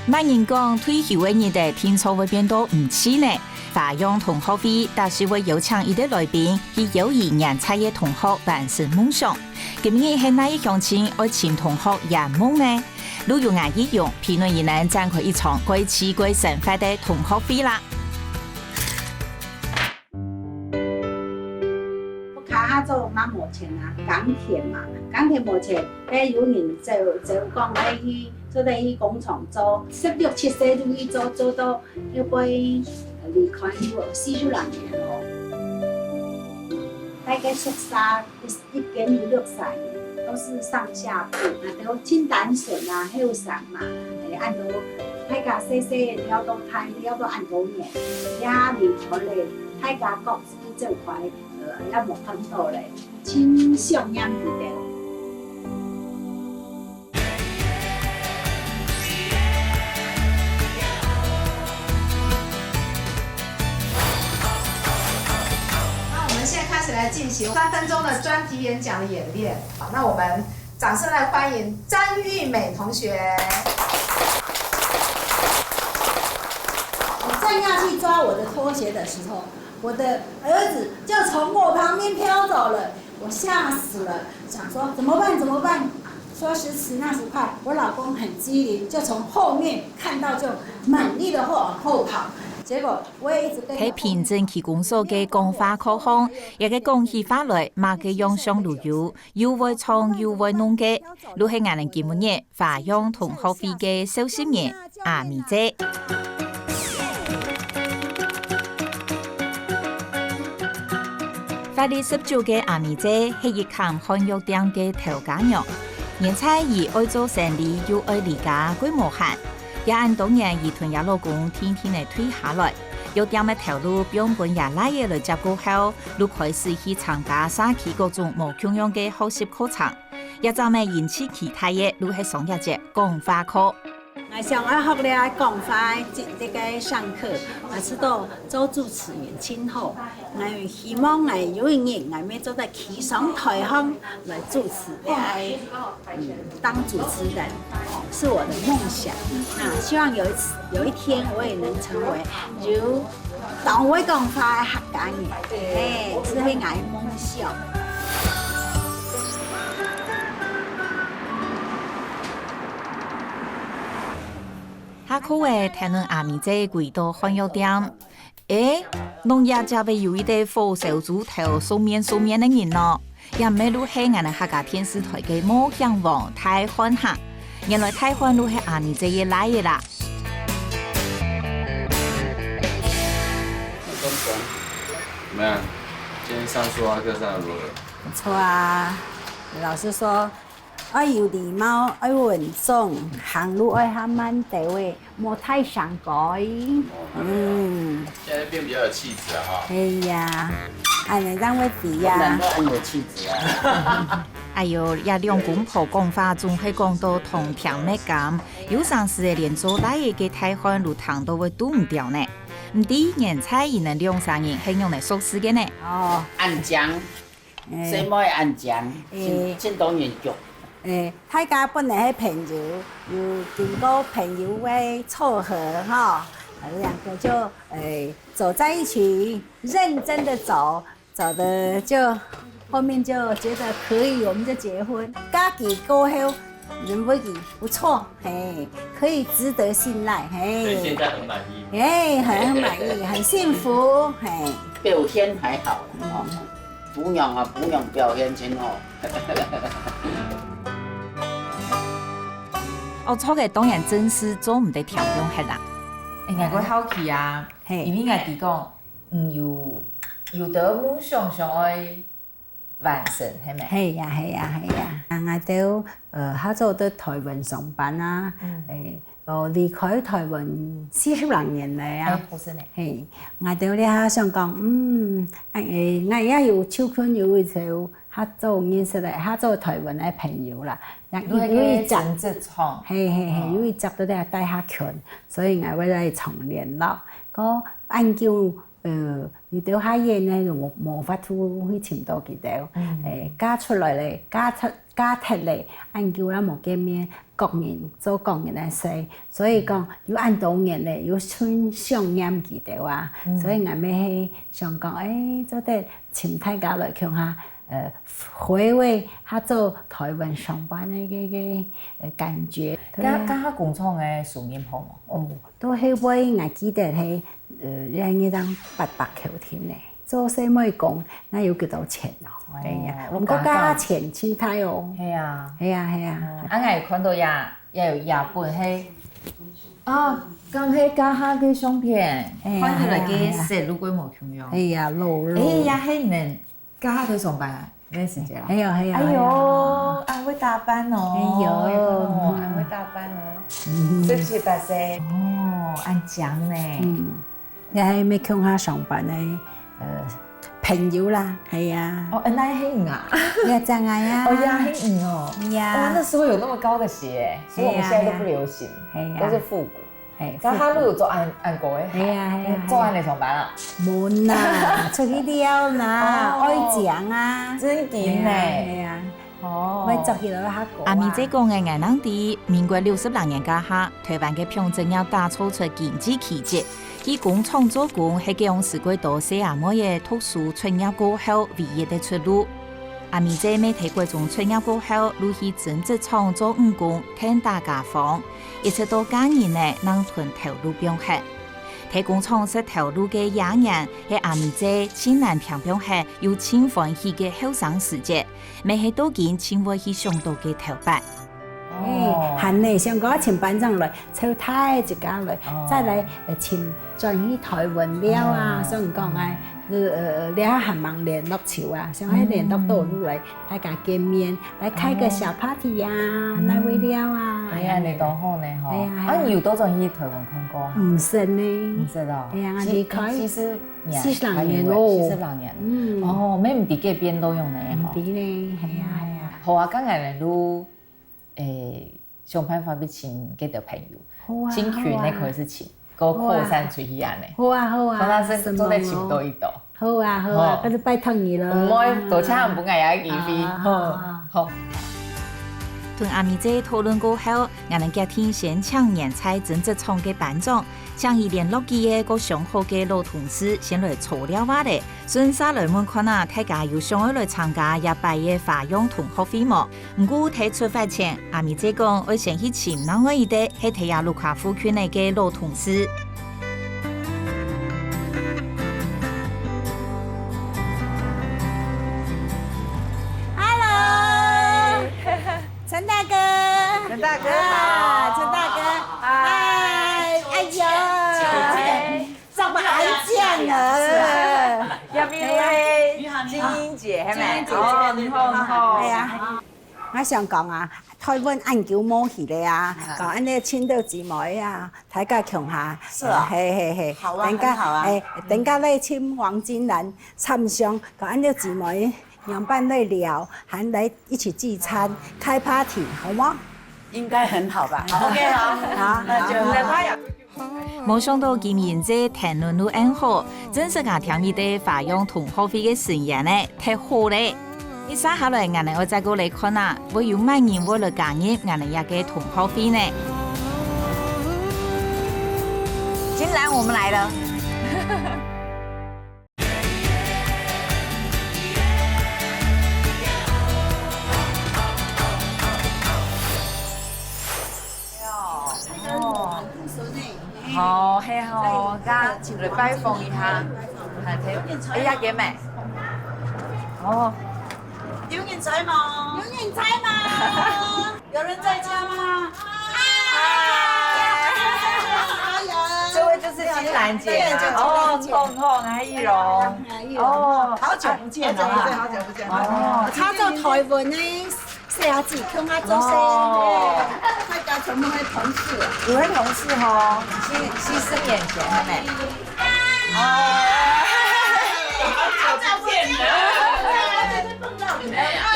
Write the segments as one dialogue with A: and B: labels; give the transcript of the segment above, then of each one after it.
A: 万人讲退休的人的天数会变多唔似呢？华阳同学会但是会邀请一啲来宾去友谊人才嘅同学完成梦想。今年系哪一乡亲爱请同学圆梦呢？如有眼一用，评论也能展开一场贵气贵神法的同学会啦。
B: 他做嘛目前啊，港铁嘛，港铁目前有人就讲去做在去工厂做，16、17歲就去做到要被離開40多年咯。大概熟曬一間有6歳，都是上下鋪，都清淡順啊，後生嘛，按到大家細細了到太了到按多年，也離開咧，大家各自這塊。也冇看到咧，真想念佢哋。
C: 那我们现在开始来进行3分钟的专题演讲的演练。好，那我们掌声来欢迎詹玉美同学。
B: 我正要去抓我的拖鞋的时候。我的儿子就从我旁边飘走了，我吓死了，想说怎么办？怎么办？说时迟那时快，我老公很机灵，就从后面看到就猛力的往后跑。结果我也一直跟。喺
A: 平镇区公所嘅講法課項，一個講起法來，馬嘅用上路遊，又會創又會弄嘅，都係我哋今日華陽同學會嘅首席員阿咪姐。法律19嘅阿咪姐係一間漢藥店嘅頭家娘，年菜以愛做生意又愛離家規模限，也按當年以同也老公天天嚟推下來，藥店嘅頭路標本也拉嘢嚟接過後，就開始去參加社區各種無窮樣嘅學習課程，也就咪引起其他嘢都係上一節講法課。
B: 我上愛學了講法，這個上課，我知道做主持人今後，我希望我有一日我要做到企上台上來主持，當主持人，是我的夢想。希望有一天我也能成為如當會講法的客家人，是我的夢想。
A: 下課嘅聽論阿咪姐幾多漢藥店，農業就被有一啲火燒豬頭素面嘅人咯，也唔係路係我哋客家電視台嘅魔向王太歡客，原來太歡路係阿咪姐嘅來嘅啦。
D: 怎麼樣？今天上數學課上得如何？
B: 不錯啊，老師說。愛有禮貌，愛穩重，行路愛慢慢地位，莫太想改。
D: 現在變比較有氣質啊！哈。
B: 哎呀，按人當會比呀。
E: 難道很有氣質啊？
A: 哎呦，也兩公婆講話總係講到同甜蜜咁，有陣時連做大嘢嘅太歡路糖都會堵唔掉呢。唔啲人菜亦能兩三人係用嚟熟食嘅呢。
E: 哦，按醬，什麼按醬？先當然腳。
B: 大家本來係朋友，又經過朋友嘅撮合哈，兩個就走在一起，認真的走的就後面就覺得可以，我們就結婚。家己過後，認為不錯，可以值得信賴，
D: 所以現在很滿意。
B: 很滿意，很幸福，
E: 表現還好，不用表現真好。
A: 我初嘅當然真是做唔得調用係啦。
F: 我好奇啊，因為我哋講，有得夢想想愛完成係咪？
B: 係呀，我都喺做到台灣上班啊，離開台灣40多年嚟啊。係，我都咧想講，我也有手kunnen有一條。他做認識嚟，他做台灣嘅朋友啦，有一集，有一集都係帶下群，所以我會嚟重聯絡。個研究遇到下嘢呢，無法度去尋到佢哋，加出來咧，加踢嚟，按叫啦無見面，國人做國人來說，所以講要按當年咧，要春想念佢哋啊，所以我咪係想講，做得請大家來看下，回味下做台灣上班嘅感覺。
F: 加下工廠嘅收入好冇？
B: 哦，都係會我記得係一張800塊錢咧。做細妹工，那要幾多錢咯？係啊，唔過價錢千太哦。
F: 係啊，
B: 係啊，係啊。
F: 我看到也有日本係啊，咁係家下嘅相片，看起來嘅攝錄規模強樣。
B: 係啊，老。
F: 也係能家下去上班啊？咩時節啊？
B: 係啊，係啊。
F: 哎呦，還會打扮哦。
B: 哎呦，
F: 還會打扮哦。17、8歲。哦，按獎呢。
B: 又係咪鄉下上班咧？朋友啦，係啊。
F: 哦，那也很啊。
B: 也真愛啊。
F: 哦，也很哦。
B: 呀。
F: 哇，那時候有那麼高的鞋，所以我們現在都不流行，都是復古。係。家下都有做按過嘅。係啊係啊。做按嚟上班啊？
B: 悶啊，出去撩啦，愛獎啊。
F: 真點呢？
B: 係啊。哦。咪做起來下個。
A: 阿咪姐講嘅藝能地，民國60年家下，台灣嘅평正要打造出經濟奇蹟。以工廠做工係幾樣時過到西亞妹嘅特殊出業過後唯一嘅出路。阿咪姐每睇過種出業過後，入去針織廠做務工，聽大家講，一直到今年呢，能屯投入變黑。睇工廠是投入嘅野人，係阿咪姐千難平平黑又千歡喜嘅後生時節，未係多見千會去上到嘅頭髮。
B: 行嚟上嗰前班長來，抽太一家來，再來前轉去台灣了啊！所以講你還忙聯絡潮啊，想喺聯絡到入嚟，大家見面，來開個小 party 啊，來會了啊！
F: 係啊，你講好呢嗬。啊，你有多種去台灣看過啊？
B: 唔識呢，
F: 唔識咯。
B: 係啊，離開
F: 40年咯，40年。哦，咩唔啲嘅邊都用呢？
B: 唔啲呢，係啊係啊。
F: 好啊，今日嚟都。想辦法要請幾條朋友，請群咧可以是請，個擴散出去安尼。
B: 好啊好啊，
F: 可能是做得請多一道。
B: 好啊好啊，嗰啲拜託你咯。
F: 唔愛多請唔愛也幾費。好。
A: 同阿咪姐討論過後，我哋決定先請人才針織廠嘅班長，將伊聯絡佢嘅個上好嘅老同事先來撮了話咧。順勢來問看啊，大家有想要來參加一擺嘅華陽同學會冇？唔過喺出發前，阿咪姐講會先去尋另外一啲喺睇下盧卡夫區內嘅老同事。
B: 陳大哥，
F: 陳大哥
B: 好，陳大哥，嗨，哎呀，這麼愛見啊！
F: 入邊係精英節係咪？哦，你好，你好。
B: 係啊，我想講啊，台灣研究模擬咧啊，講安尼親到姊妹啊，大家強下，
E: 是啊，
B: 係，
E: 好啊，很好啊，
B: 等下咧請黃金蘭參詳，講安尼姊妹。兩班來聊，還來一起聚餐、開 party，好嗎？
E: 應該很好吧？OK， 好，那就來拍呀。
A: 冇想到今年這談論都很好，真是我聽你哋華陽同學會嘅成員呢，太好咧！你接下來我哋我再過來看啊，會有乜人會來加入我哋一個同學會呢？金蘭，我們來了。
F: 好，係好，家嚟拜訪一下，係睇，哎呀，幾美。哦，
E: 有人在嗎？有人在嗎？有人在家嗎？
F: 這位就是金蘭姐哦，痛，還有哦，
E: 好久不見了，好久不見。
B: 哦，他做台灣呢。四下子傾下做聲，大家全部係同事，
F: 有位同事嗬，40年前係咪？哦，
E: 好久不見了，碰到你們，好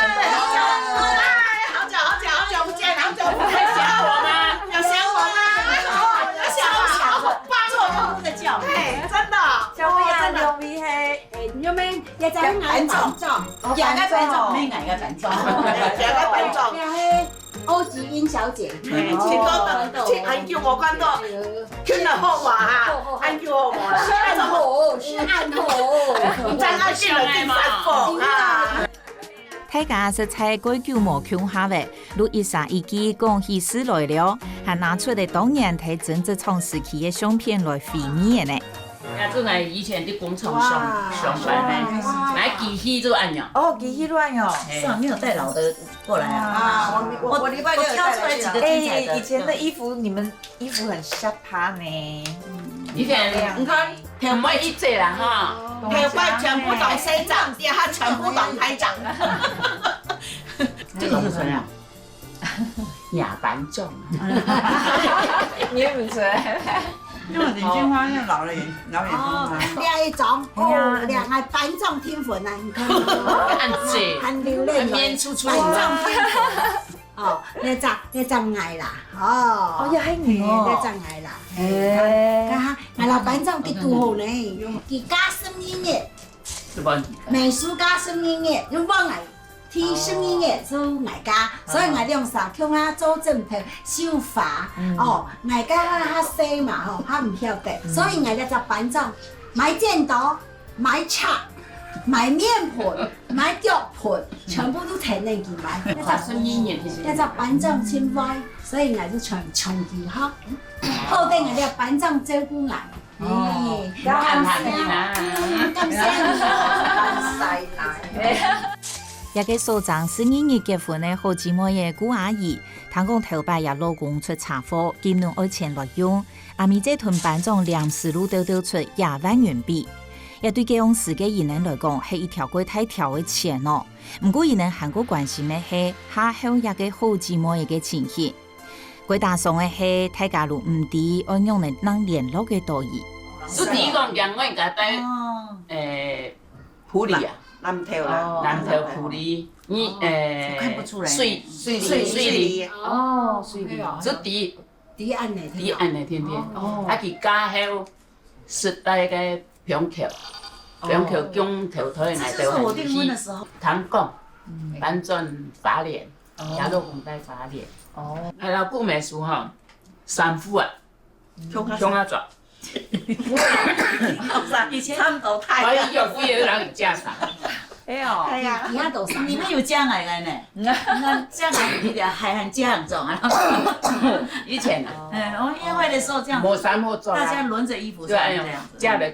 E: 久不見，好久不見，想我嗎？有想我嗎？有想我，都在叫，
G: 嘿，真的，
F: 小妹啊，牛逼嘿，
B: 有咩？一隻眼板狀，
E: 两个班长，没两个班长，
G: 两个班长，
B: 又係歐子英小姐，
G: 嘿，请講到，請按叫我看到，聽得好話哈，按叫我話，
B: 是暗號，是暗號，
G: 唔知我先來第三個啊。
A: 大家是在過九毛腔下嘅，錄一下一記講起事來了，還拿出嚟當年睇政治創時期嘅相片來回味嘅呢。
H: 呀，這個以前啲工廠上班呢，買機器就按樣。
F: 哦，機器亂喲。
E: 是啊，沒有帶老的過來啊。
G: 啊，我禮拜六
E: 挑出來幾個精彩的。
F: 以前的衣服，你們衣服很下趴呢。
H: 以前你看，唔係一隻啦哈，
G: 頭髮全部當西裝，底下全部當台長。
E: 這個是誰啊？
H: 亞班長。
F: 你唔錯。
E: 因為連珠花係老人風啊。
B: 另一種，哦，兩個班長天粉啊，你看，
H: 按這，
B: 很流連
H: 面出出。
B: 班長天粉，哦，你就嗌啦，哦，
F: 又係你
B: 你
F: 哦。
B: 就嗌啦，
F: 誒。
B: 哈，我老班長佢多好呢，佢加深音樂，
H: 是吧？
B: 美術加深音樂，用幫我。提升音樂做藝家，所以藝用啥腔啊做正頭繡髮，哦，藝家較細嘛吼，較唔曉得，所以藝咧就班長買剪刀、買叉、買面盆、買腳盆，全部都請人去買。
H: 發聲音樂
B: 一隻班長千威，所以藝就長期學，後底藝咧班長照顧藝。
H: 哦，看下你啦，
B: 咁細奶。
A: 一個所長是2月結婚的好姊妹嘅姑阿姨，聽講頭擺也老公出車禍，今年愛錢來用，阿咪這屯班長臨時路兜出20萬元幣，也對這樣事嘅人來講係一條過太條嘅錢咯。唔過人韓國關心嘅係下後一個好姊妹嘅情形，佢打算嘅係大家路唔知按用嚟能聯絡嘅道義。
H: 是第一個人我應該帶普里啊。
G: 南頭啦，
H: 南頭普里，你
E: 看不出來。
H: 水里，
F: 哦，水里。
H: 就第
B: 按呢，
H: 第按的天天，啊佢家後實在個平橋講頭頭嚟
E: 這就是我訂婚的時候。
H: 唐講，反正法蓮，亞洲古代法蓮。哦，係啦，古美術哈，三夫啊，鄉下做。
E: 以前他們都太。
H: 我有夫有人有家產。
F: 哎呦，
B: 係啊，而家都
E: 你們有家奶奶呢？你看家奶你的還家很重啊。
H: 以前啊，
E: 我們宴會的時候這樣。
H: 冇衫冇做
E: 大家輪着衣服穿這樣子。
H: 家的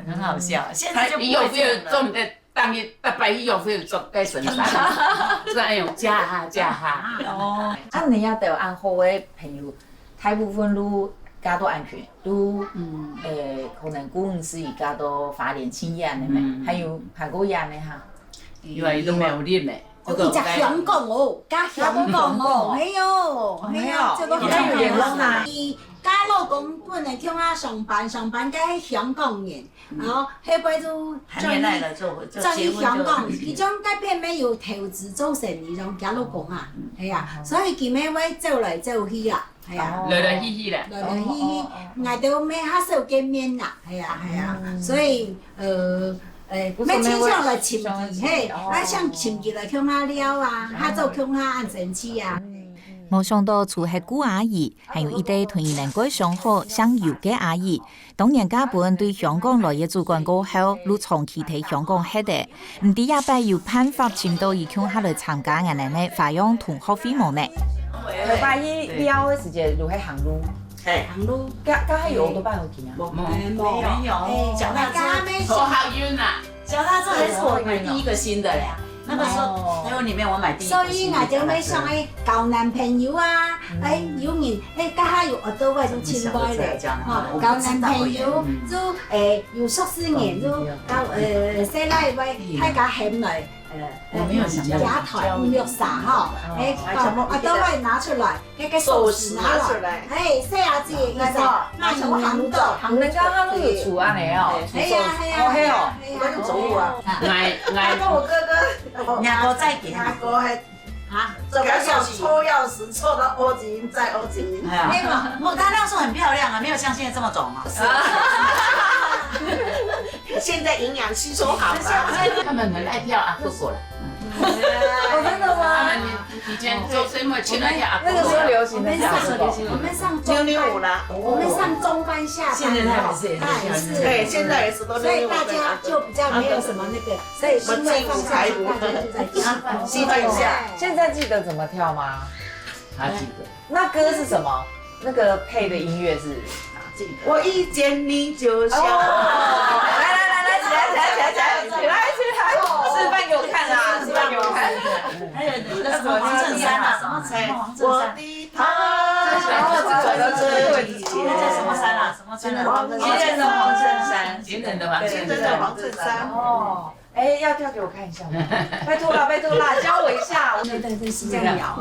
E: 很好笑。現在就不
H: 有夫有
E: 會這樣
H: 做唔得，當日大白有夫有做該順衫，即係用家下。
F: 哦，按你也都按好嘅朋友，大部分都加到安全，都可能公司而加到法蓮青人嘅咩，還有韓國人嘅哈，
H: 因為都沒有練咧。
B: 而且香港哦，加香港哦，係喲，係啊，這個香港人，伊家老公本來鄉下上班，加香港人，然後後擺就
E: 談戀愛了就
B: 在
E: 結婚
B: 香港，其中嗰邊咩有投資做生意，種家老公啊，係啊，所以佢咩位走來走去啦。係啊，
H: 來嘻嘻啦，
B: 來嘻嘻，捱到咩黑少見面啦，係啊，所以咩傾向來潛意，嘿，像潛意來鄉下了啊，下做鄉下安生氣啊。
A: 冇想到除係姑阿姨，還有一對同能夠相好相遊嘅阿姨。當年家本對香港來嘅主管過後，都長期喺香港黑的，唔知也擺有辦法請到伊鄉下來參加人哋嘅花樣同學會冇呢？
F: 頭擺伊了嘅時節就喺行路，
B: 行路，
F: 家係有好多班好見啊。
E: 沒有，腳踏車，
H: 頭好暈啊！
E: 腳踏車還是我買第一個新的嘞。那個時候，因為裡面我買第一個
B: 所以我就咪想去交男朋友啊，有人家下有耳朵位都清白咧，交男朋友就有熟悉人就交細奶位，大家嫌來。假台唔約啥哈，耳朵位拿出來，個手勢拿來，細下子嘅意思，那全部行到，
F: 人家他都有厝安尼哦，
B: 係啊，
G: 我就走路啊。
H: 我
G: 我哥哥，
E: 兩個再給他。
G: 個係
E: 啊，
G: 这个抽钥匙抽到欧吉再欧吉。
E: 没有，牡丹那时候很漂亮啊，没有像现在这么肿啊。
G: 现在营养吸收好了。
H: 他们很爱跳阿哥过了。
F: 哦，真的吗？
H: 他们以前做什么去那跳阿哥？
F: 那个时候流行的
B: 我们上
G: 溜溜舞啦，
B: 我们上中班下班，
F: 现在还是
G: 对，现在也是都
B: 所以
G: 溜溜舞。
B: 大家就比较没有什么那个，所以新会放下去，大家就在
G: 兴奋一下。
F: 现在记得怎么跳吗？
H: 他记得。
F: 那歌是什么？那个配的音乐是？
G: 我一见你就笑。
F: 来，起来，示范给我看啊！示范给我看。
E: 还有那个什么黄衬衫啊，什么黄衬衫？
G: 我的他，
E: 那叫什么衫啊？什么衫啊？
F: 情人的黄衬衫，
H: 情人的黄衬
G: 真的黄衬衫。
F: 哦，哎，要跳给我看一下吗？拜托啦，教我一下。
B: 对，是这样摇。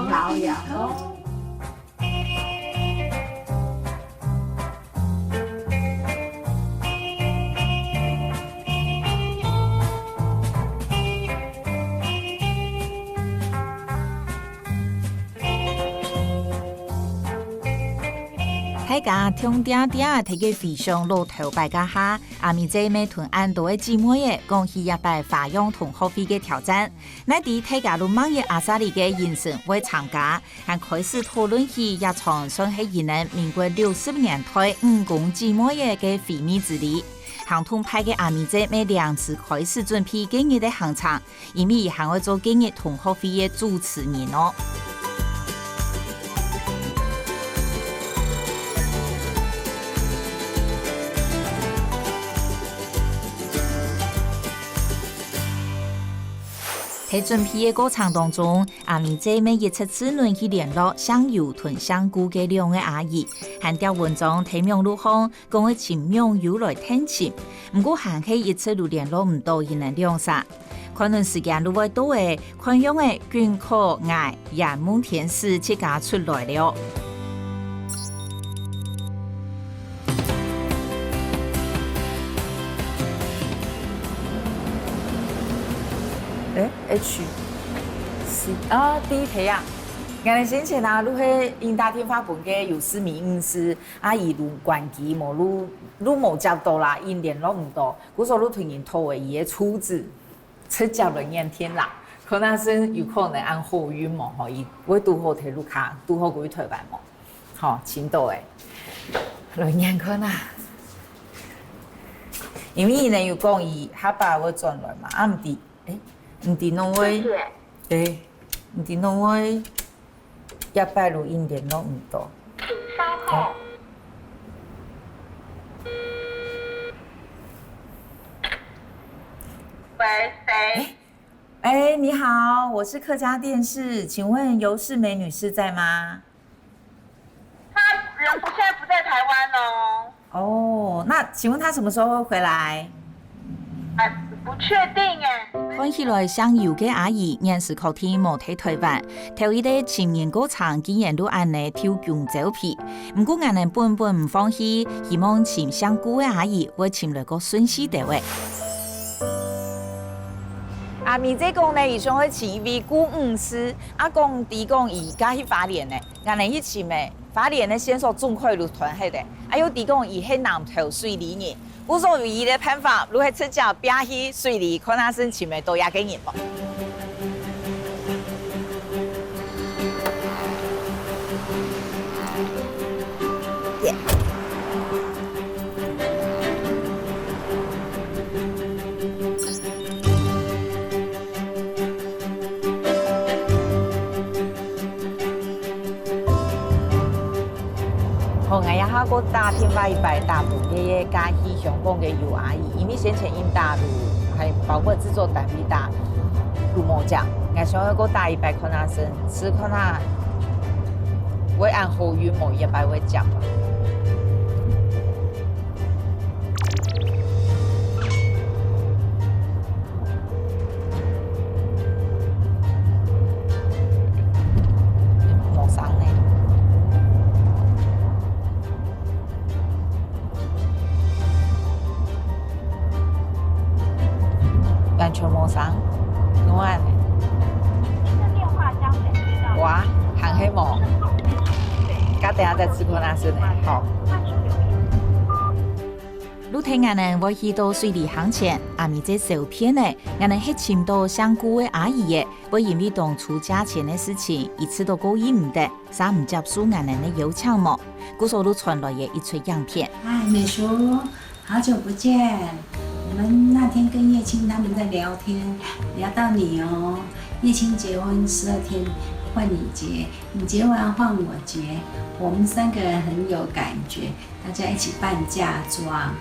A: 大家听听睇嘅非常路头摆家下，阿咪姐妹同安多嘅姊妹嘅讲起一摆花样同学费嘅挑战，乃啲大家都网页阿萨里嘅人生会参加，还开始讨论起一场算系二人民国60年代五公姊妹嘅秘密之旅。行通派嘅阿咪姐妹2次开始准备今日嘅行程，因为还会做今日同学费嘅主持人哦。在准备的过程当中，阿咪姐妹一次次轮去联络相有同相顾嘅2位阿姨，含调文章提名路方讲嘅前名由来听情，不过还係一次路联絡唔到伊能兩殺。可能時間路會多嘅，看樣嘅捐可愛人夢天使即家出來了。
F: H C 啊，第一題啊，我先前啊，如係英大天花本嘅有思明醫師，啊，伊路關機無路冇接到啦，因聯絡唔到，嗰時候路同人討嘅伊嘅處置，出交人眼天啦，可能是有可能按後運冇可以，會拄好睇路卡，拄好過去台灣冇，好青島誒，人眼看啊，因為伊呢有講伊下巴會轉來嘛，啊唔啲。唔啲農會，對，唔啲農會，100路因聯絡唔到。
I: 請稍後。喂，誰？
A: 哎，你好，我是客家電視，請問尤世美女士在嗎？
I: 她人現在不在台灣哦。
A: 哦，那請問她什麼時候會回來？
I: 不確定誒。
A: 看起來上游嘅阿姨仍是靠天冇睇台灣，頭一啲前年嗰場竟然都按嚟跳強走皮，不過我哋本唔放棄，希望前上古嘅阿姨會前來個順勢地位。阿咪姐講呢，伊想去前位顧5師，阿公弟講伊家去花蓮呢，我哋去前咩花蓮呢先說中快路團係的，還有弟講伊喺南投水里人。無所唯一的辦法，如係出腳邊去水里，可能是前面都也給人啵。好，我也下個打電話一擺打部嘅嘉義香港嘅尤阿姨，因為先前因打路係包括製作單位打路冇獎，我想要個打一擺可能是可能會按後語某一擺會獎。完全冇上，我按。
I: 您的电话将等。
F: 瓜，含黑毛，等下再吃昆那斯呢。好。
A: 路听俺们会去到水里行前，阿咪这照片呢，俺们迄请到香菇的阿姨嘅，会因为当初价钱的事情，一次都故意唔得，啥唔接受俺们的邀请么？故所路传来嘅一撮样片。
B: 哎，美淑，好久不见。我们那天跟叶青他们在聊天，聊到你哦。叶青结婚12天，换你结，你结完换我结，我们3个人很有感觉，大家一起办嫁妆。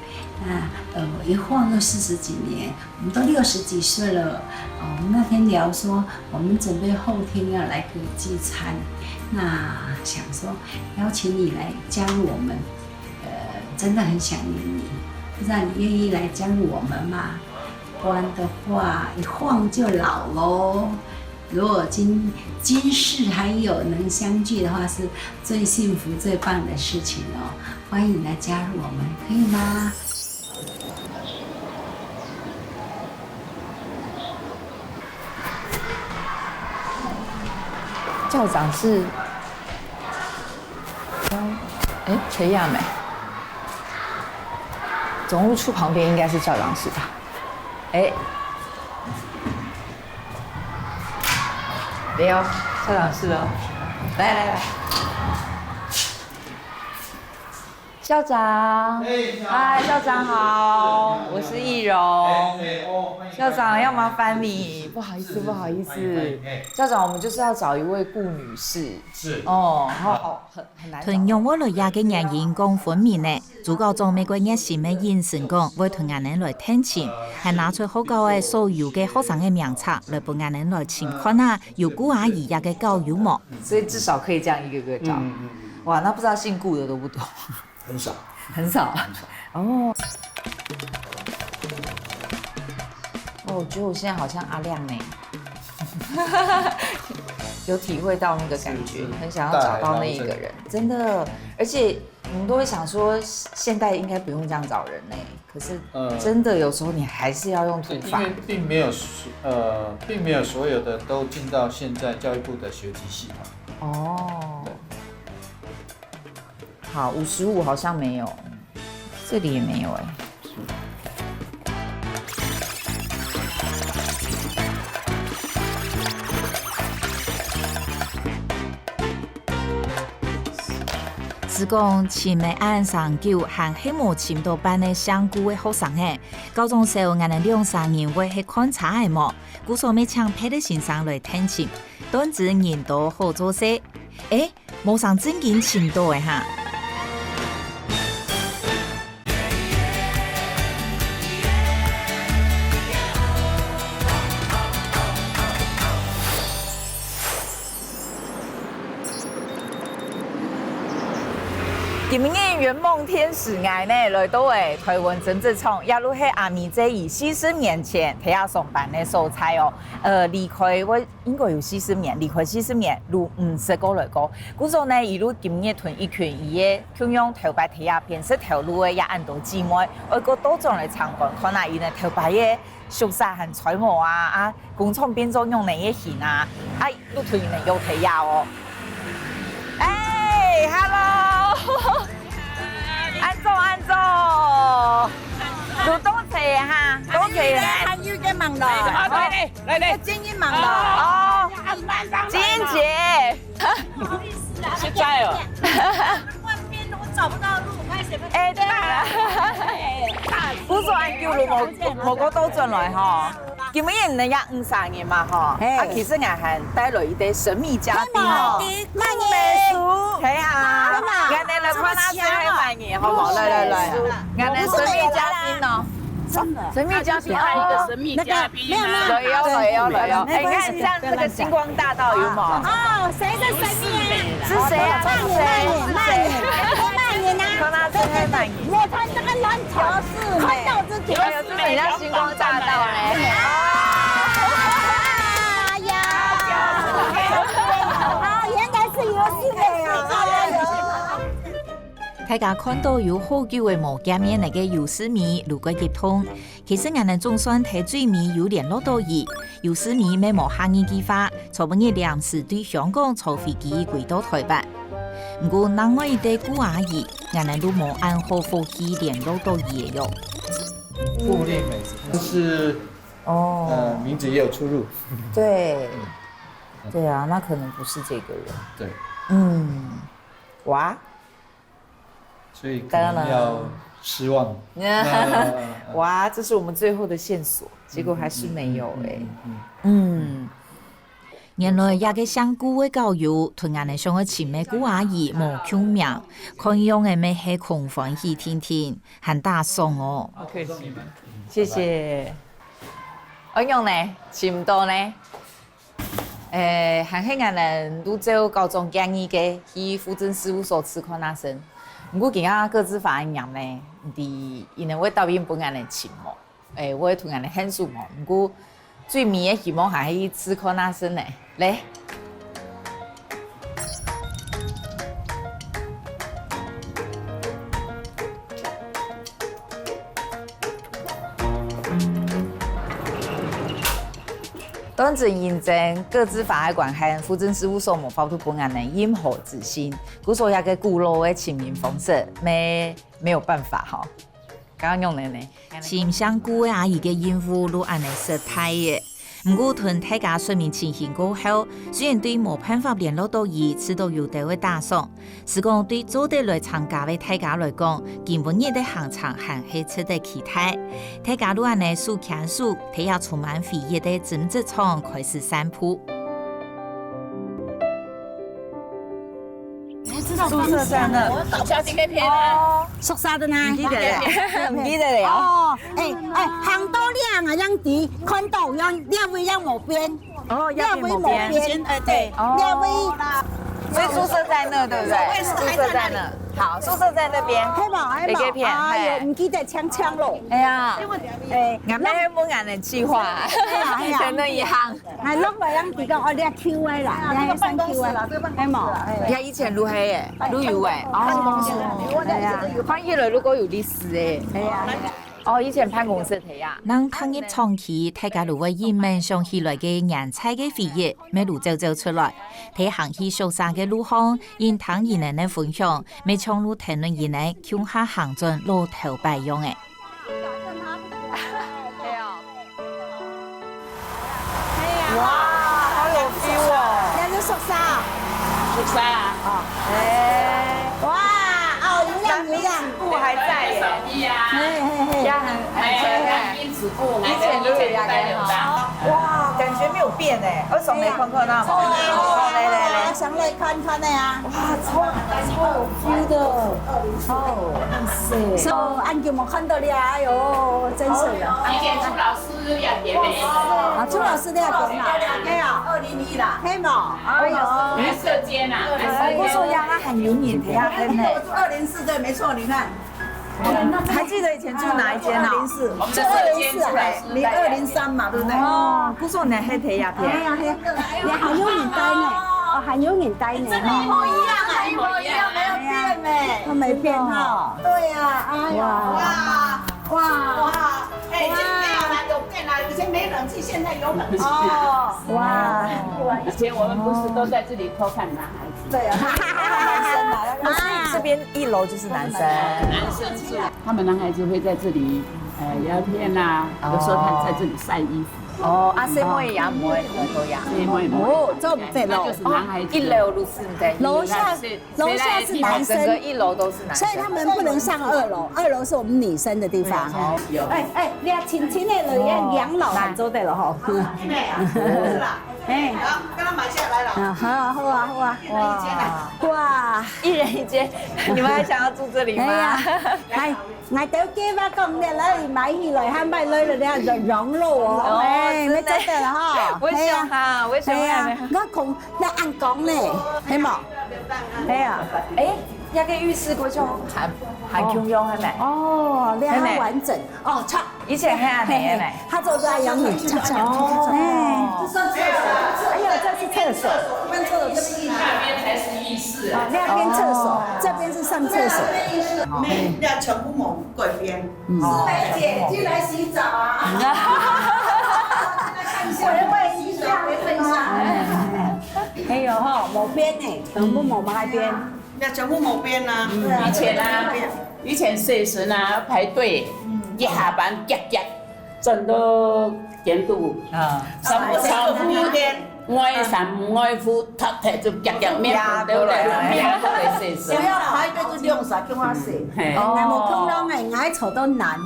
B: 一晃都40几年，我们都60几岁了。我们那天聊说，我们准备后天要来个聚餐，那想说邀请你来加入我们，真的很想念你，不知道你愿意来加入我们吗？不然的话，一晃就老喽。如果今世还有能相聚的话，是最幸福、最棒的事情哦。欢迎你来加入我们，可以吗？
F: 校长是，陈亚美，总务处旁边应该是校长室吧？没有，校长室哦，来，校长，嗨，校长好，我是易容。校长要麻烦你，不好意思，校长，我们就是要找一位顾女士。
D: 是。
F: 哦，好，很难找。
A: 同样我来亚嘅人员讲分明呢，主角做美國熱心嘅眼神講，會同人哋來聽錢，係拿出好高嘅所有嘅學生嘅名冊來幫人哋來請看啊，有顧阿姨亞嘅教育模。
F: 所以至少可以這樣一個個找。哇，那不知道姓顧的多不多？很少。哦。我覺得我現在好像阿亮呢，有體會到那個感覺，很想要找到那一個人，真的。而且我們都會想說，現代應該不用這樣找人呢，可是真的有時候你還是要用土法。
J: 因為並沒有所有的都進到現在教育部的學籍系統。
F: 哦。好，55好像沒有，這裡也沒有哎。
A: 是講前面按上9和黑毛簽到班的香菇的學生誒，高中時候我哋2-3年會去觀察嘅麼？故所未搶配的先生來聽簽，當時人多好做事，冇上正經簽到嘅哈。
F: 今日圓夢天使愛呢來到誒台灣真正廠，也路喺阿咪這以40年前睇下上班的所在哦。離開我應該有40年，離開40年，路50個來個。故所呢一路今日團一群伊個同樣頭擺睇下片色頭路嘅也按到姊妹，我個多種嚟參觀，看下伊呢頭擺嘅熟紗和彩模啊，工廠變做用哪一型啊，路團呢有睇下哦。Hello。安坐，路多謝哈，多謝。
E: 還有嘅忙咯，嚟，金英忙咯。
F: 哦，金姐。
E: 不好意思啊，
H: 現在哦。
E: 外面我找不到路，快些。
F: 對啦。不說按叫路冇個都進來嗬。今年人家53年嘛嗬，其實我係帶來一啲神秘嘉賓嗬。
E: 慢嘢。
F: 睇下，我哋來看下最慢嘢，好唔好？來，我哋神秘嘉賓哦。真的。神秘嘉賓，
H: 還有一個神秘嘉賓啊。
F: 來喲。你看像這個星光大道有冇？
E: 哦，誰是神秘啊？
F: 是誰啊？
E: 慢嘢啊！
F: 看他最會慢嘢。
E: 我看這個籃球是看到這條。
F: 還有這很像星光大道嘞。
A: 大家看到有好久的无见面那个有思迷如果接通，其實人哋總算睇最尾有聯絡到伊。有思迷咩無客語計劃，初本日臨時對香港坐飛機回到台北。不過另外一對姑阿姨，人哋都冇按好飛機聯絡到伊嘅喲。
J: 傅丽美就是名字也有出入。
F: 对，对啊，那可能不是这个人。
J: 对，
F: 哇，
J: 所以可能要失望。
F: 哇，这是我们最后的线索，结果还是没有
A: 原來一個香菇的教育，同人哋上嘅前嘅姑阿姨無腔名，看樣嘅咩係空歡喜天天，很大送哦。
F: 好客氣，謝謝。我用呢，差唔多呢。韓興人都做高中建議嘅，去戶政事務所吃看那生。不過今日各自法案樣呢，因為我導演本人嚟請mo，我同人哋很熟mo，不過最尾嘅希望係去吃看那生呢。嚟。當陣認證各自法嘅關係，戶政事務所冇法度本案嘅任何執行，故所一個古老嘅簽名方式，沒有辦法哈。剛剛用的呢，
A: 簽香菇嘅阿姨嘅任務都按嚟實態嘅。唔過同大家說明情形過後，雖然對冇辦法聯絡到伊，知道有地位打賞，是講對做得來參加嘅大家來講，根本日的行程還係值得期待。大家都按嚟數看數，睇下充滿回憶的政治場開始散步。
F: 宿舍在那，
E: 小姐嘅片啊，宿舍的呢？
F: 唔記得了，唔記得了。
B: 哦，行到兩個樣子，看到兩位兩無邊，
F: 兩位無邊，
B: 對，兩位。
F: 所以宿舍在那，對不對？宿舍在那。好，宿舍在那邊。
B: 係嘛？
F: 你嘅片，
B: 哎呦，唔記得槍咯。
F: 哎呀，啱啱冇人嚟計劃，在那一行。
B: 係碌嚟樣子講，我哋 Q 位啦，你係新 Q 位啦，係嘛？
F: 呀，以前錄戲嘅，錄有誒。哦，係啊，翻起來如果有歷史誒。係啊。哦，以前辦公室睇啊。
A: 當探入廠期，大家都會人們想起來嘅人才嘅回憶，咪路走出來，睇行去小山嘅路巷，因聽人哋嘅分享，咪長路談論人哋向下行進路頭擺樣嘅。
F: 哇，好有 feel 哦！
B: 有冇宿舍？
H: 宿舍啊！
B: 哇，有樣，
F: 布還在耶。以前都有一個哇，感覺沒有變哎，我上來看看那嘛。
B: 來，上來看看的呀。
F: 哇，超有 feel 的，哇塞！
B: 所以俺就冇看到你啊，哎呦，真是的。
H: 以前朱老師也沒
B: 啊，朱老師你也講啦，係啊，201啦，係嘛？哎呦，
H: 藍色間啊，
F: 我說呀，很有年頭呀，真的。
E: 204對，沒錯，你看。
F: 還記得以前住哪一間啊？204，
B: 就204啊，你203嘛，對不對？
F: 哦，不說你黑睇呀片。
B: 係啊係啊，你還有年代呢，還有年代呢。
E: 一模一樣啊，一模一樣，沒有變呢。
B: 都沒變哈。對呀，哎呀，哇，
E: 哎，以前沒有啦，有變啦，以前沒冷氣，現在有冷氣。
B: 哦，哇，
H: 以前我們不是都在這裡偷看男孩子？
B: 對啊，
F: 男生啊，這邊1樓就是男生。
H: 男生住，他們男孩子會在這裡聊天啊，有時候他在這裡曬衣服。
F: 哦，阿細妹也唔會都有。
B: 哦，這不對咯。
H: 就是男孩子。
F: 1樓都是對。
B: 樓下是男生，
F: 整個1樓都是男生。
B: 所以他們不能上2樓，2樓是我們女生的地方。
H: 有。
B: 你啊，淺淺的女人養老很做得了哈。
E: 是啦。哎，好，剛剛買下來了。
B: 好啊，哇，
F: 一人一間，你們還想要住這裡嗎？
B: 係，我都記得講的來買起來，還買來了咧就養老哦。哎，你真的哈？
F: 為什麼？為什麼？
B: 我講你硬講咧，係冇？係啊。
F: 一個浴室嗰種含瓊雍係咪？
B: 哦，你很完整哦，差。
F: 以前係安尼嘅咪？
B: 他做在养女差差。哎，这是厕所，哎呦，这是厕所，看厕所这边。
H: 那边才是浴室。
B: 啊，那边厕所，这边是上厕所。
G: 没，那全部某改编。
B: 思梅姐进来洗澡啊！我会洗澡，会分享。还有哈，某边呢，全部某那边。
G: 那全部某边啊。
H: 以前洗船啊要排隊，一下班夾真都見到。三夫嘅愛神愛父，踢就夾咩都嚟，咩都嚟洗
B: 只要排隊就用啥叫我洗。我冇空窿嘅，挨坐都難，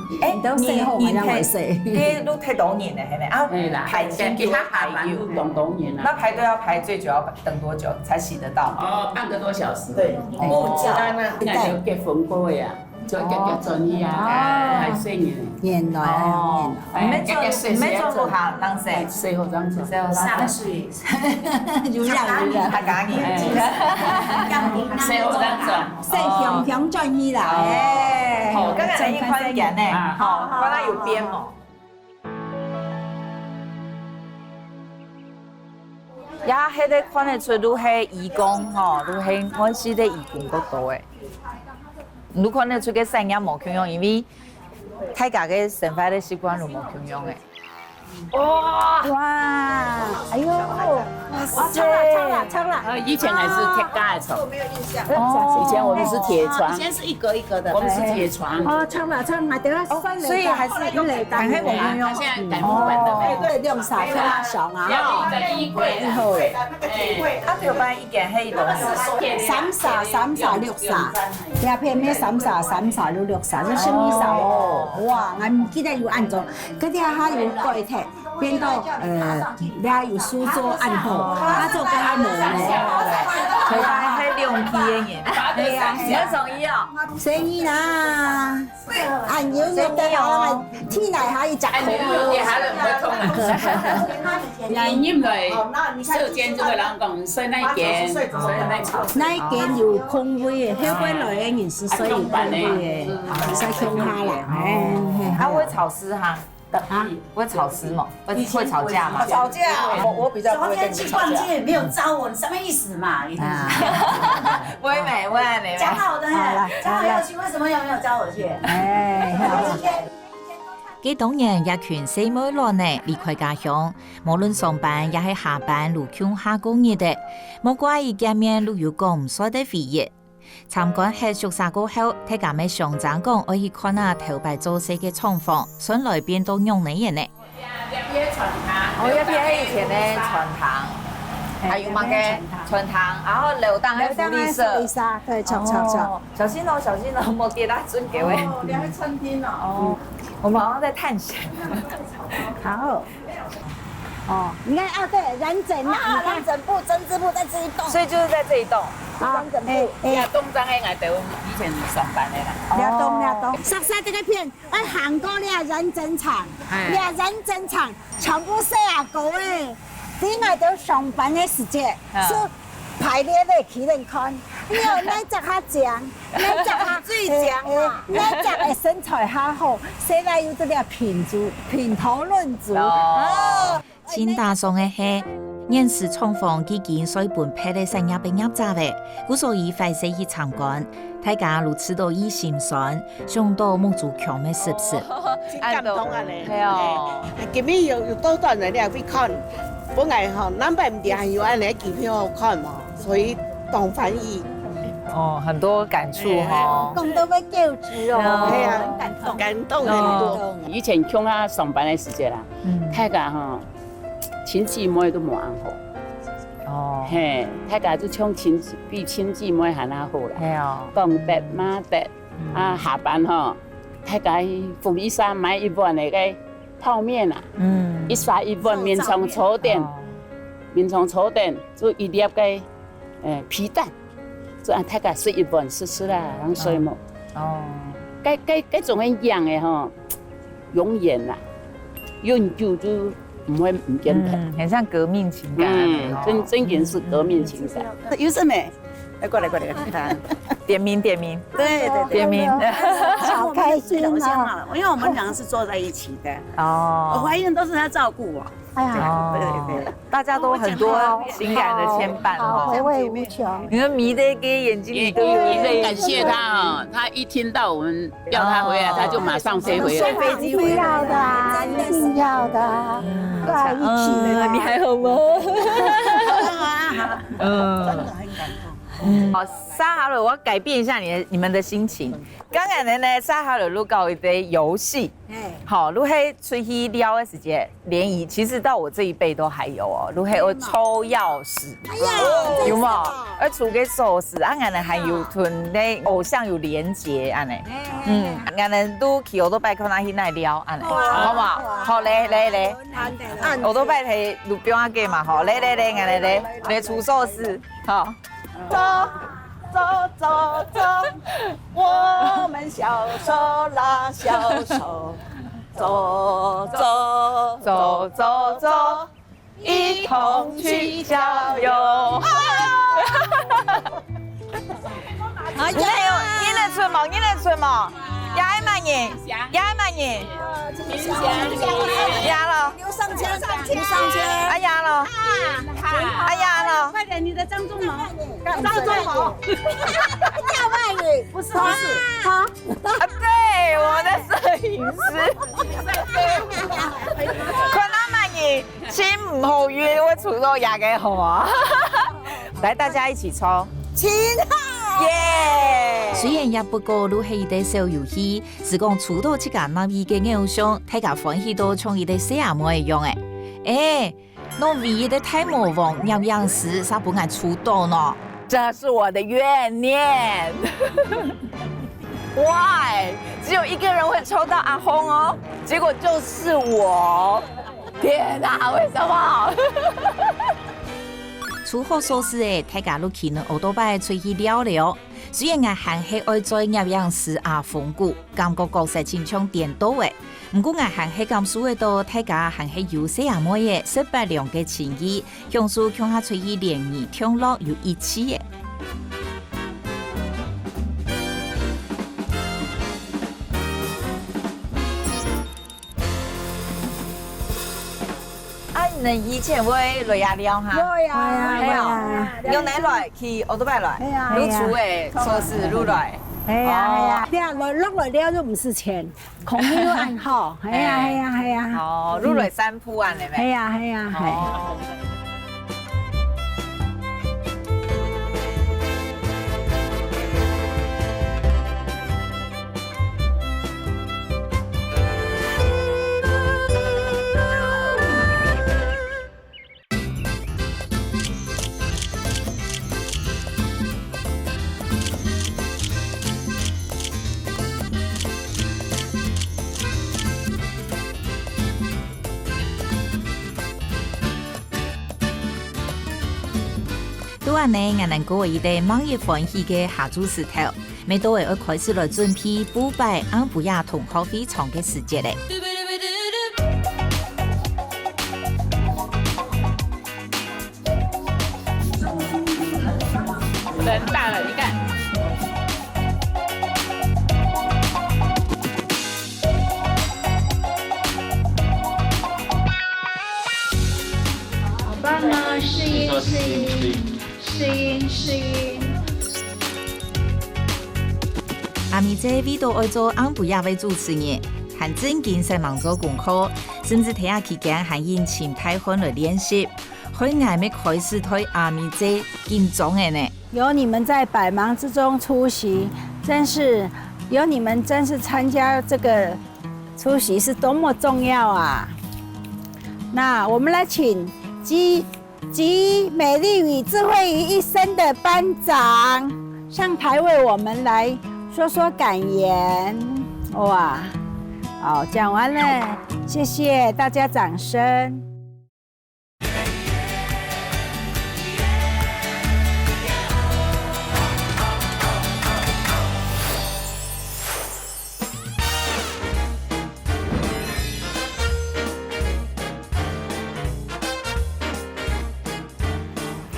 B: 都洗好咪會洗。
F: 啲都睇多年咧，係咪啊？
H: 係啦，
F: 排先給他排
H: 要多年啦。
F: 那排隊要排最久要等多久才洗得到？
H: 哦，半個多小時。
G: 對，木家呢，
H: 現在就結婚過呀。做夾轉去啊，係4年。
B: 原來啊，
F: 唔免做行當時
H: 4號張做
B: 3歲，如人如人，
F: 客家人。
H: 4號張做，
B: 細香香轉去啦。
F: 好，剛才一款人呢，好，幫他有邊哦。也迄個看得出，愈係義工吼，愈係我是啲義工嗰度誒。你看得出個產業無共用，因為大家嘅生活嘅習慣都無共用誒。
B: 哇！哎呦，衝了！
H: 以前還是鐵架的床，以前我們是鐵床，
G: 以前是一格一格的，
H: 我們是鐵床。
B: 哦，衝了，還得要分
F: 所以還是趕快無共用。
H: 現在改木板的，
B: 對，用啥片上啊？
H: 要你的衣櫃，
F: 啊，條板一件係東
B: 三沙六沙，兩片咩三沙六沙，這什麼沙哦？哇，我唔記得要按做，嗰啲下有櫃體。變到你有書桌按好，他做給他們
F: 佢係係兩期嘅嘢，係啊，有生意哦，
B: 生意啦，按要用得我咪天嚟下要集好，
H: 你下都唔會通啊。人因為射箭就會人講睡那間，
B: 那一間有空位嘅，後邊來嘅人是需要空位嘅，使空下啦，
F: 啊會潮濕哈。啊，會吵絲嗎？會吵架嗎？
G: 吵架，我比較不會跟你吵架。
E: 昨天去逛街也沒有招我，你什麼意思嘛？
F: 我也沒問你。
E: 講好的，講好要去，為什麼又沒有招我去？
A: 幾當年也全四妹落呢離開家鄉，無論上班也係下班，路窮下工業的，冇怪一見面路有講唔衰的回憶。參觀黑宿舍過後，大家咪上站講可以看下頭擺做事嘅廠房，順來變到用呢人呢。
F: 我一邊係以前嘅船塘，還有乜嘅船塘，然後流動嘅福利社，
B: 對，小心哦，
F: 冇跌到樽給我。
B: 哦，你喺餐廳哦。
F: 我們好像在探險。
B: 好。哦，你看啊，對，人整啊，人整部、針織部在這一棟，
F: 所以就是在這一棟。
B: 啊，
H: 東張喺外頭以前上班的啦。
B: 兩棟。實際這個片，韓國呢人整廠，全部細阿哥誒，喺外頭上班的時間是排列的給人看。你有那隻較強，那隻較最強啊，那隻嘅身材較好，現在有這個品頭論足。哦。
A: 千大上嘅係，現時廠房基建水本配的成日被壓榨嘅，故所以快些去參觀。大家如此到以心酸，想到木竹強嘅是不是？
G: 感動啊你！
F: 係哦。
G: 今日有多少人嚟去看？本來吼南北唔定係有安尼機票好看嘛，所以當翻譯。
F: 哦，很多感觸哦。
B: 講到要叫住哦，
G: 係啊，感動很多。
H: 以前鄉下上班嘅時節啦，大家吼。親姊妹都冇安好，哦，嘿，大家都唱比親姊妹還要好啦。係哦，公德媽德啊，下班吼，大家福利社買一碗那個泡麵啊，一刷一碗麵腸炒蛋，做一粒個皮蛋，做大家食一碗吃啦，讓水冇。哦，該種嘅樣嘅吼，永遠啦，永久就。唔會唔見得，
F: 很像革命情感。
H: 真正是革命情感。
G: 有什麼？过来，
F: 点名，
G: 对，
F: 点名，
B: 好开心
G: 啊！因为我们两个是坐在一起的，我怀孕都是他照顾我。
B: 哎呀，
G: 对，
F: 大家都很多情感的牵绊哦，
B: 回味无穷。
F: 你说迷得给眼睛里都有
H: 也感谢他啊！他一听到我们要他回来，他就马上飞回来。
B: 飞机回来的啊，一定要的啊，在一起的，
F: 你还好吗？
G: 真的很感动。
F: 好，沙哈鲁，我改变一下你们的心情。刚才呢，沙哈鲁录搞一堆游戏，好，如黑出去撩的时间联谊，其实到我这一辈都还有哦，如黑我抽钥匙，哎呀，有冇？而出给手势，俺呢还有同那偶像有连结，安呢，俺呢都去我都拜看他去那撩，安呢，好不好？好嘞，我都拜提录表阿给嘛，好，来，俺呢来出手势，好。
G: 走，我们小手拉小手，走，一同去郊游。
F: 你来吹嘛？压满眼，压了，
B: 刘上车，
F: 哎压了，
B: 快点，你的张忠谋，要外语，不是他，
F: 对，我们的摄影师，看他满眼，亲唔好晕，我出到压给好啊！来，大家一起抽，
B: 亲
F: 耶！
A: 虽然也不过如係一個小遊戲，是講出到這個男兒嘅偶像，大家歡喜到像一個小阿妹一樣誒。我唯一的太魔王鳥樣時，啥不愛出道呢？
F: 這是我的怨念。Why？ 只有一個人會抽到阿紅哦，結果就是我。天哪，為什麼？
A: 出好所事誒，大家都去能學到擺出去聊聊。雖然我還係愛在鳥樣時阿風骨，感覺角色親像顛倒誒。不過我還係感受到大家還係有些阿妹嘅18兩嘅情誼，享受向下出去聯誼聽樂有一起嘅。
F: 你以前會來呀聊哈？
B: 有呀，
F: 用哪來去學到擺來？錄出誒，說是錄來。
B: 係啊，錄來了都唔是錢，空氣都暗好。係啊。
F: 哦，錄來三鋪啊，你咪。
B: 係啊。
A: 都話呢，我能過一個滿意歡喜嘅下晝時頭，每到會開始來準備補擺安不亞同學會場嘅時節咧。
H: 人大了，你看。
I: 好棒啊！試音。
A: 阿咪姐為到愛做安不亞為主持人，很正經在忙做功課，甚至睇下期間還引請台灣來練習。可以還沒開始對阿咪姐緊張嘅呢。
B: 有你們在百忙之中出席，真是有你們真是參加這個出席是多麼重要啊！那我們來請集美麗與智慧於一身的班長上台為我們來說說感言。哇，好，講完了，謝謝大家掌聲。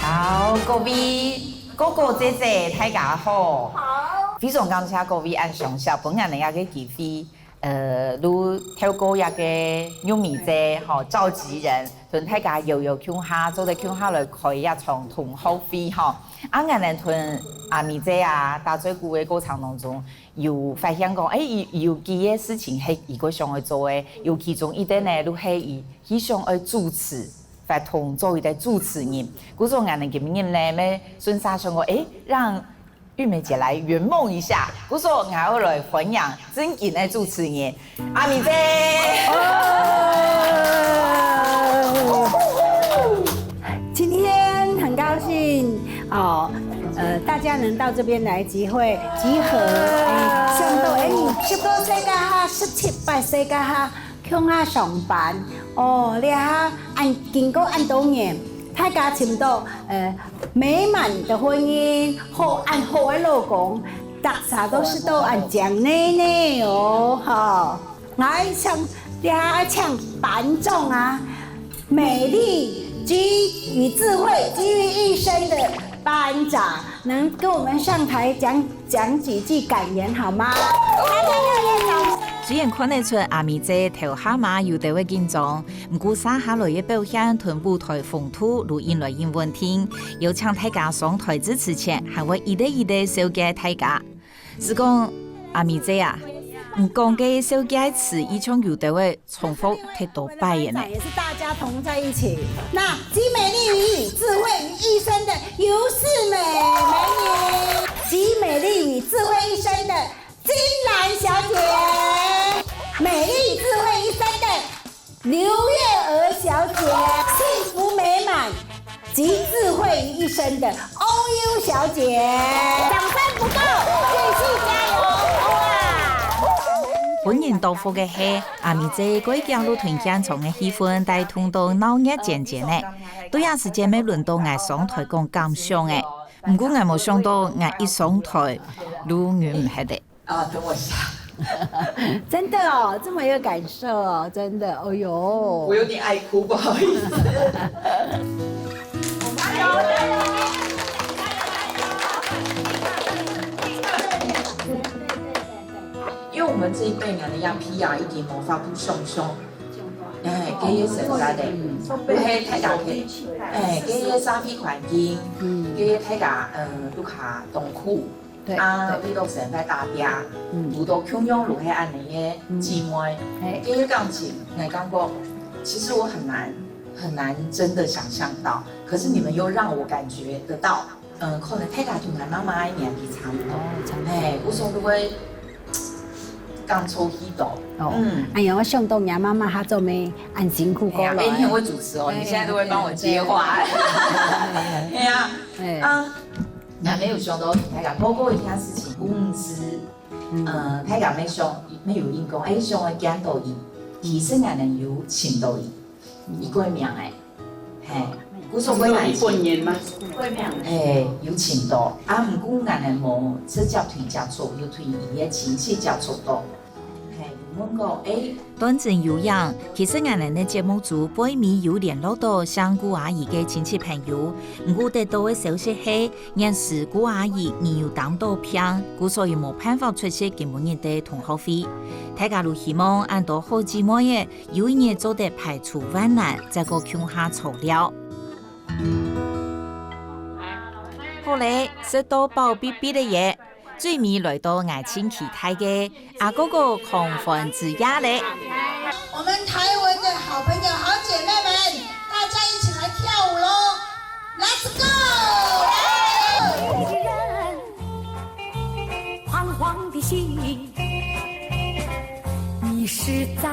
F: 好，各位哥哥姐姐大家好，非常感谢各位安上小本人嘅机会。如透過一個玉米姐吼召集人，同大家悠腔下，做啲腔下來開一場同好會吼。我哋同阿米姐啊，打最久嘅過程當中，有發現講，有幾個事情係伊個想去做嘅，有其中一點呢，都係伊想去主持，發同做一個主持人。嗰種我哋咁樣咧，咩順沙想講，讓玉梅姐来圆梦一下，我说我要来分享正经的主持人阿米姐。
B: 今天很高兴哦，大家能到这边来集合，上到19歲噶17、18歲噶鄉下上班哦，你哈經過按多年。大家尋到美滿的婚姻，好的老公，大家都是都講奶奶哦，哈！我唱班長啊，美麗與智慧集於一身的班長，能跟我們上台講幾句感言好嗎？大家熱烈掌聲！
A: 雖然看得出阿米姐頭下馬有啲會緊張，唔過三下來嘅表現同舞台風土如引來應溫聽，要請大家上台之前，還會一啲小嘅大家。是講阿米姐啊，唔講嘅小嘅詞，以前有啲會重複太多擺嘅呢。
B: 也是大家同在一起。那集美麗與智慧於一身的尤世美女，集美麗與智慧一身的金蘭小姐，美麗智慧一身的劉月娥小姐，幸福美滿集智慧於一身的歐優小姐，掌聲不夠，繼續加油！
A: 本人到貨嘅係阿米姐嗰啲路團現場嘅氣氛帶動到鬧熱漸漸呢，都有時間未輪到我上台講感想嘅，唔過我冇想到我一上台，路遠唔係的。
F: 等我一下。
B: 真的哦，這麼有感受哦，真的，哎呦，
F: 我有點愛哭，不好意思。加油！加油！因為我們這一輩人的樣皮啊，已經無法不上上，給嘢成家的，都係大家嘅，給嘢衫皮環境，給大家都下痛苦。你都成塊大餅，遇到窮樣路係安尼嘅姊妹，這個感情，我感覺其實我很難真的想象到，可是你們又讓我感覺得到，可能大家同我媽媽年紀差唔多，我想都會感觸許多。
B: 哎呀，我想到我媽媽她做咩很辛苦過來。
F: 每天會主持哦，你現在都會幫我接話。係啊，那沒有想到大家個個一件事情公司，大家沒有因講，想要見到伊，提升人能有請到伊，伊個名誒，古所謂難本人嘛，有請到，唔過人能無直接推接觸，要推伊嘅親戚接觸到。
A: 端正有樣，其實我哋嘅節目組背面有聯絡到香姑阿姨嘅親戚朋友，我得到嘅消息係，認識姑阿姨而要當到病，故所以冇辦法出席今日嘅同學會。大家都希望按到好姊妹嘅，有一日做得排除萬難，再個向下操了。後來食到飽逼逼嘅嘢。最尾來到愛情其他嘅阿哥哥狂歡之夜咧。
E: 我們台灣的好朋友、好姐妹們，大家一起來跳舞咯 ！Let's go！
K: 彷徨的心，你是在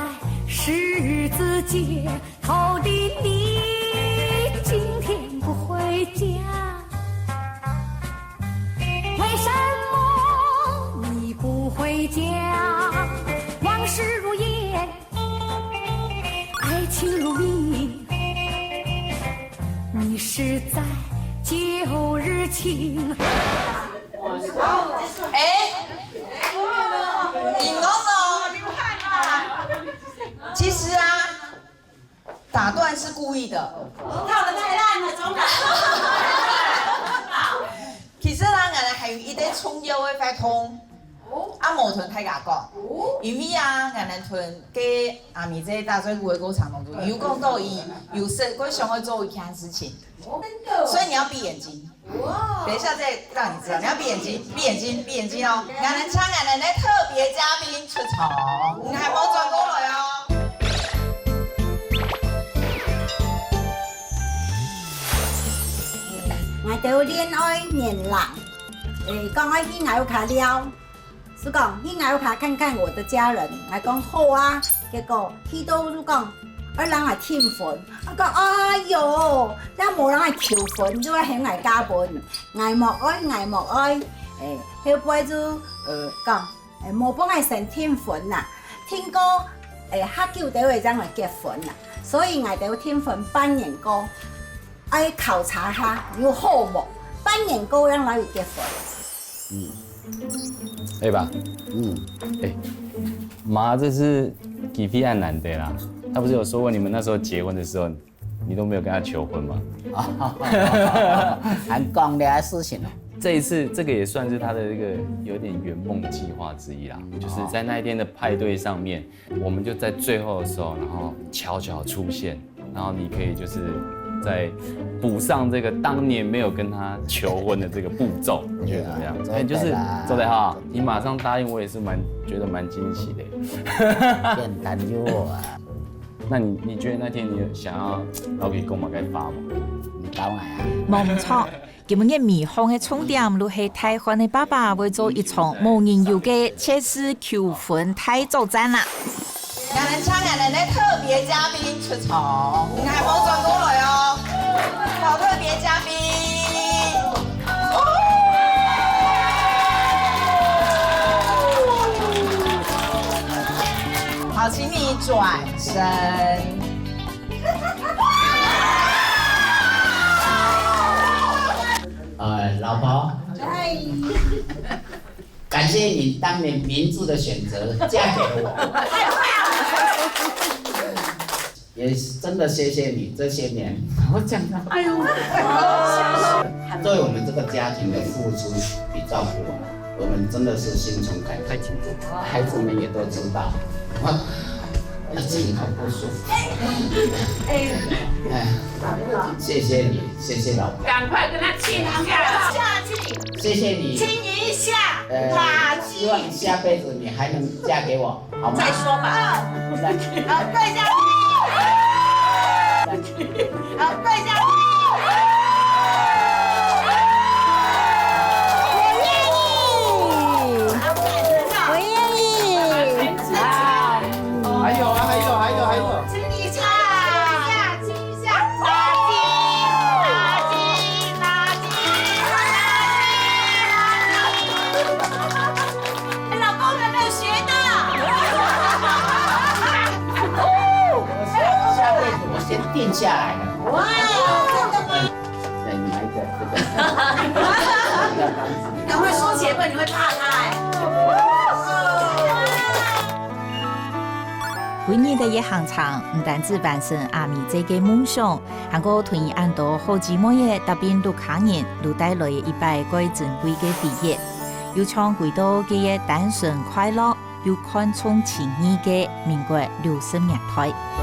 K: 十字街頭的你，今天不回家，為什麼你不回家？往事如煙，愛情如蜜，你是在舊日情。
F: 你弄了，其實啊，打斷是故意的。
E: 跳得太爛了，總
F: 腰会发痛。啊，无同大家讲，因为啊，俺们屯给阿咪这大水湖的歌场当中，有讲到伊有生过想要做一件事情，所以你要闭眼睛。等一下再让你知道，你要闭眼睛，闭眼睛，闭眼睛哦。俺们请俺们的特别嘉宾出场，你还冇转过来哦。
B: 我哋恋爱年郎，讲我去外卡了。是讲去外卡看看我的家人，我讲好啊，结果去到就讲，人来添坟，我讲哎哟，咱无人来求坟，就要向外加坟，爱莫爱，爱莫爱，后摆就讲，无帮爱先添坟啦，听过喝酒就会将来结坟啦，所以我哋添坟半年歌，爱考察下有好无，半年歌让来结坟。
D: 哎爸，妈，这是几批案难的啦。他不是有说过，你们那时候结婚的时候，你都没有跟他求婚吗？
L: 很讲的事情哦。
D: 这一次，这个也算是他的这个有点圆梦计划之一啦。就是在那一天的派对上面，我们就在最后的时候，然后悄悄出现，然后你可以就是再补上这个当年没有跟他求婚的这个步骤，你觉得怎么样？就是周代哈，你马上答应，我也是觉得蛮惊喜的。
L: 简单就啊。
D: 那你觉得那天你想要老给公嘛该发吗？
L: 你搞我啊？
A: 冇错，今日米红的重点，就系台湾的爸爸为做一场无人有嘅切丝求婚大作战啦。
F: 俺们请俺们的特别嘉宾出场，你还冇转过来哦，好特别嘉宾。好，请你转身。
L: 老婆，感谢你当年明智的选择，嫁给了我。也真的谢谢你这些年，我讲的，哎呦，对我们这个家庭的付出与照顾，我们真的是心存感激，孩子们也都知道，我心很不舒服。谢谢你，谢谢老婆，
H: 赶快跟他亲一下，下去，
L: 谢谢你，
H: 亲一下，垃圾。
L: 希望下辈子你还能嫁给我，好吗？
H: 再说吧。好，跪下去。好，跪下去。
L: 定下来了。哇！对，你买一个这个。
H: 赶快收钱，不然你会怕他哎。
A: 每年的一行场，唔单止完成阿咪这个梦想，还个团圆安到好姊妹嘅特别陆客人，都带来一摆贵珍贵嘅回忆，又唱几多嘅单纯快乐，又看重情义嘅民国60年代。